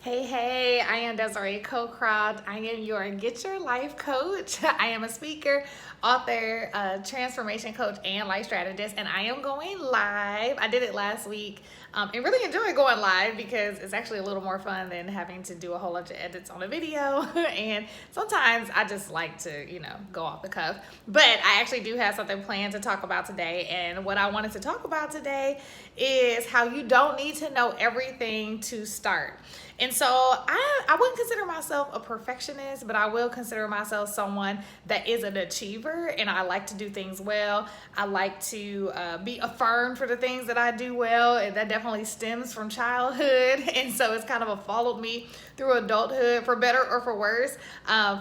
Hey, I am Desiree Cocroft. I am your Get Your Life coach. I am a speaker, author, transformation coach, and life strategist, and I am going live. I did it last week and really enjoyed going live because it's actually a little more fun than having to do a whole bunch of edits on a video. And sometimes I just like to, go off the cuff. But I actually do have something planned to talk about today. And what I wanted to talk about today is how you don't need to know everything to start. And so I wouldn't consider myself a perfectionist, but I will consider myself someone that is an achiever, and I like to do things well. I like to be affirmed for the things that I do well, and that definitely stems from childhood. And so it's kind of followed me through adulthood, for better or for worse.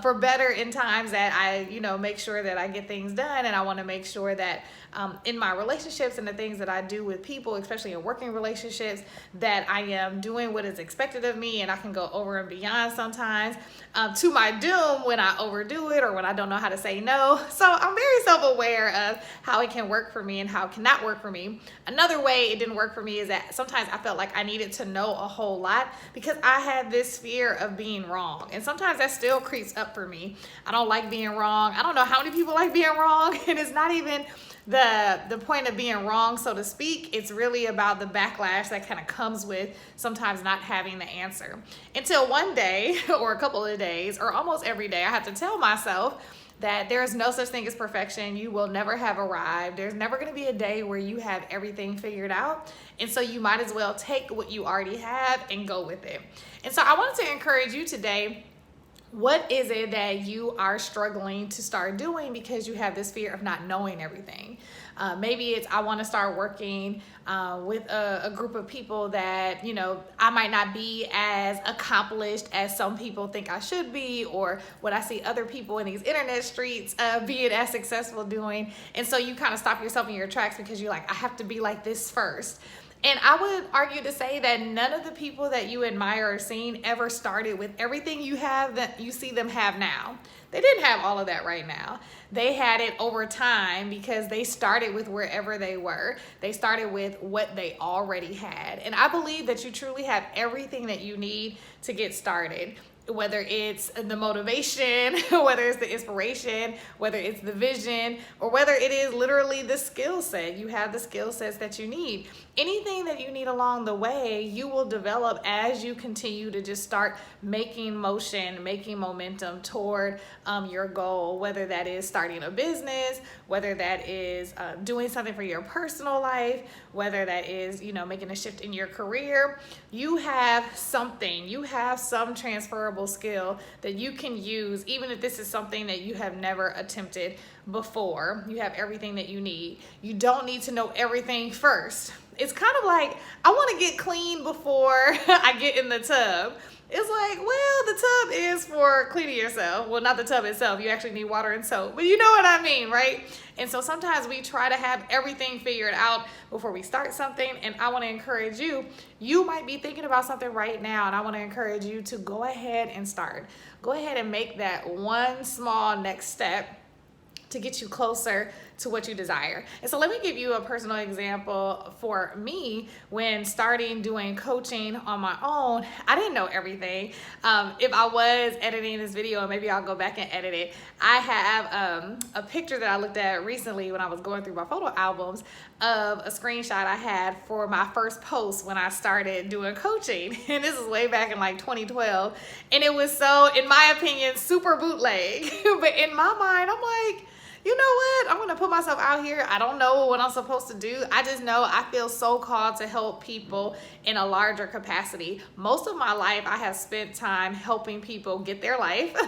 For better in times that I, make sure that I get things done, and I want to make sure that in my relationships and the things that I do with people, especially in working relationships, that I am doing what is expected of me, and I can go over and beyond sometimes to my doom when I overdo it or when I don't know how to say no. So I'm very self-aware of how it can work for me and how it cannot work for me. Another way it didn't work for me is that sometimes I felt like I needed to know a whole lot because I had this fear of being wrong. And sometimes that still creeps up for me. I don't like being wrong. I don't know how many people like being wrong, and it's not even the point of being wrong, so to speak. It's really about the backlash that kind of comes with sometimes not having the answer. Until one day or a couple of days or almost every day, I have to tell myself that there is no such thing as perfection. You will never have arrived. There's never going to be a day where you have everything figured out. And so you might as well take what you already have and go with it. And so I wanted to encourage you today. What is it that you are struggling to start doing because you have this fear of not knowing everything? Maybe it's I want to start working with a group of people that, I might not be as accomplished as some people think I should be, or what I see other people in these internet streets being as successful doing. And so you kind of stop yourself in your tracks because you're like, I have to be like this first. And I would argue to say that none of the people that you admire or seen ever started with everything you have that you see them have now. They didn't have all of that right now. They had it over time because they started with wherever they were. They started with what they already had. And I believe that you truly have everything that you need to get started. Whether it's the motivation, whether it's the inspiration, whether it's the vision, or whether it is literally the skill set. You have the skill sets that you need. Anything that you need along the way, you will develop as you continue to just start making motion, making momentum toward your goal, whether that is starting a business, whether that is doing something for your personal life, whether that is, making a shift in your career. You have something, you have some transferable skill that you can use, even if this is something that you have never attempted before. You have everything that you need. You don't need to know everything first. It's kind of like, I want to get clean before I get in the tub. It's like, well, the tub is for cleaning yourself. Well, not the tub itself. You actually need water and soap. But you know what I mean, right? And so sometimes we try to have everything figured out before we start something. And I want to encourage you, you might be thinking about something right now, and I want to encourage you to go ahead and start. Go ahead and make that one small next step to get you closer to what you desire. And so let me give you a personal example. For me, when starting doing coaching on my own, I didn't know everything. If I was editing this video, and maybe I'll go back and edit it, I have a picture that I looked at recently when I was going through my photo albums of a screenshot I had for my first post when I started doing coaching. And this is way back in like 2012. And it was so, in my opinion, super bootleg. But in my mind, I'm like, you know what? I'm going to put myself out here. I don't know what I'm supposed to do. I just know I feel so called to help people in a larger capacity. Most of my life, I have spent time helping people get their life.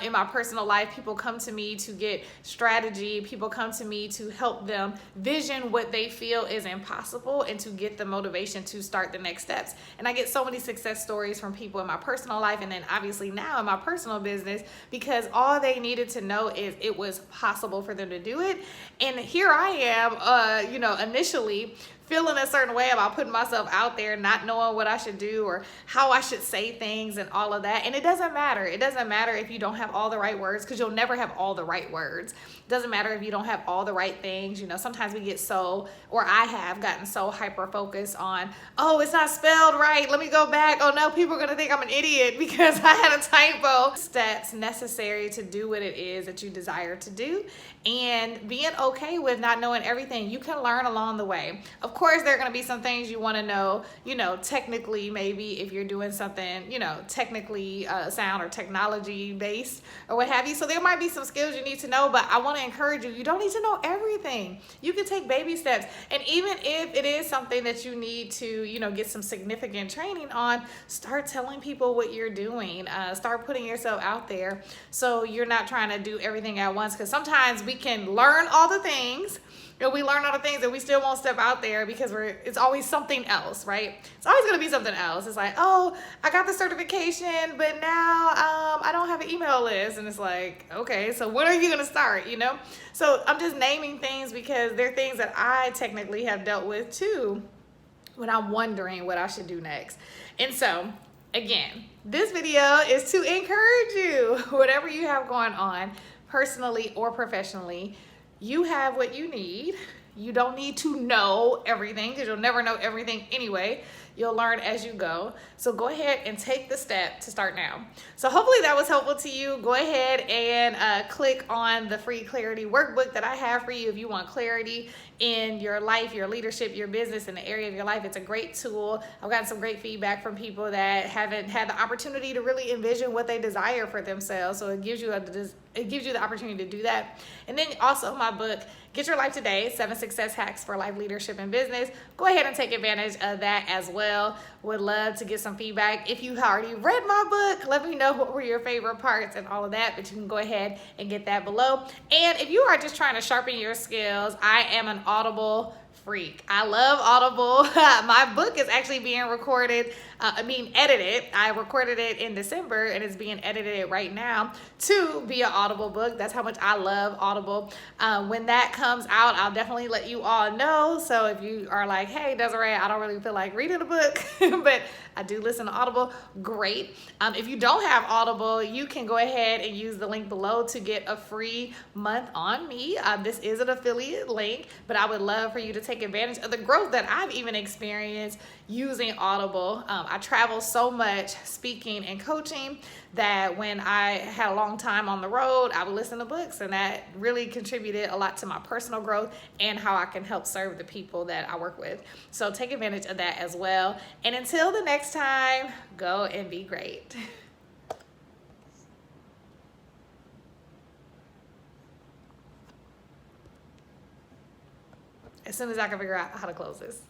In my personal life, people come to me to get strategy. People come to me to help them vision what they feel is impossible and to get the motivation to start the next steps. And I get so many success stories from people in my personal life, and then obviously now in my personal business, because all they needed to know is it was possible for them to do it. And here I am, initially feeling a certain way about putting myself out there, not knowing what I should do or how I should say things and all of that. And it doesn't matter. It doesn't matter if you don't have all the right words, because you'll never have all the right words. It doesn't matter if you don't have all the right things. You know, sometimes we get so, or I have gotten so hyper focused on, oh, it's not spelled right, let me go back. Oh no, people are gonna think I'm an idiot because I had a typo. Steps necessary to do what it is that you desire to do, and being okay with not knowing everything. You can learn along the way. Of course, there are going to be some things you want to know, you know, technically, maybe if you're doing something, you know, technically sound or technology based or what have you. So there might be some skills you need to know, but I want to encourage you, you don't need to know everything. You can take baby steps. And even if it is something that you need to, you know, get some significant training on, start telling people what you're doing. Start putting yourself out there so you're not trying to do everything at once, because sometimes we can learn all the things, and we learn all the things and we still won't step out there because it's always something else, right? It's always going to be something else. It's like, oh, I got the certification, but now I don't have an email list. And it's like, okay, so when are you going to start, you know? So I'm just naming things because they're things that I technically have dealt with too when I'm wondering what I should do next. And so again, this video is to encourage you, whatever you have going on, personally or professionally, you have what you need. You don't need to know everything, because you'll never know everything anyway. You'll learn as you go. So go ahead and take the step to start now. So hopefully that was helpful to you. Go ahead and click on the free clarity workbook that I have for you if you want clarity in your life, your leadership, your business, in the area of your life. It's a great tool. I've gotten some great feedback from people that haven't had the opportunity to really envision what they desire for themselves. So it gives you the opportunity to do that. And then also my book, Get Your Life Today, 7 Success Hacks for Life, Leadership, and Business. Go ahead and take advantage of that as well. Would love to get some feedback. If you already read my book, let me know what were your favorite parts and all of that, but you can go ahead and get that below. And if you are just trying to sharpen your skills, I am an Audible freak. I love Audible. My book is actually being recorded, edited. I recorded it in December and it's being edited right now to be an Audible book. That's how much I love Audible. When that comes out, I'll definitely let you all know. So if you are like, hey, Desiree, I don't really feel like reading a book, but I do listen to Audible, great. If you don't have Audible, you can go ahead and use the link below to get a free month on me. This is an affiliate link, but I would love for you to take advantage of the growth that I've even experienced using Audible. I travel so much speaking and coaching that when I had a long time on the road, I would listen to books, and that really contributed a lot to my personal growth and how I can help serve the people that I work with. So take advantage of that as well. And until the next time, go and be great. As soon as I can figure out how to close this.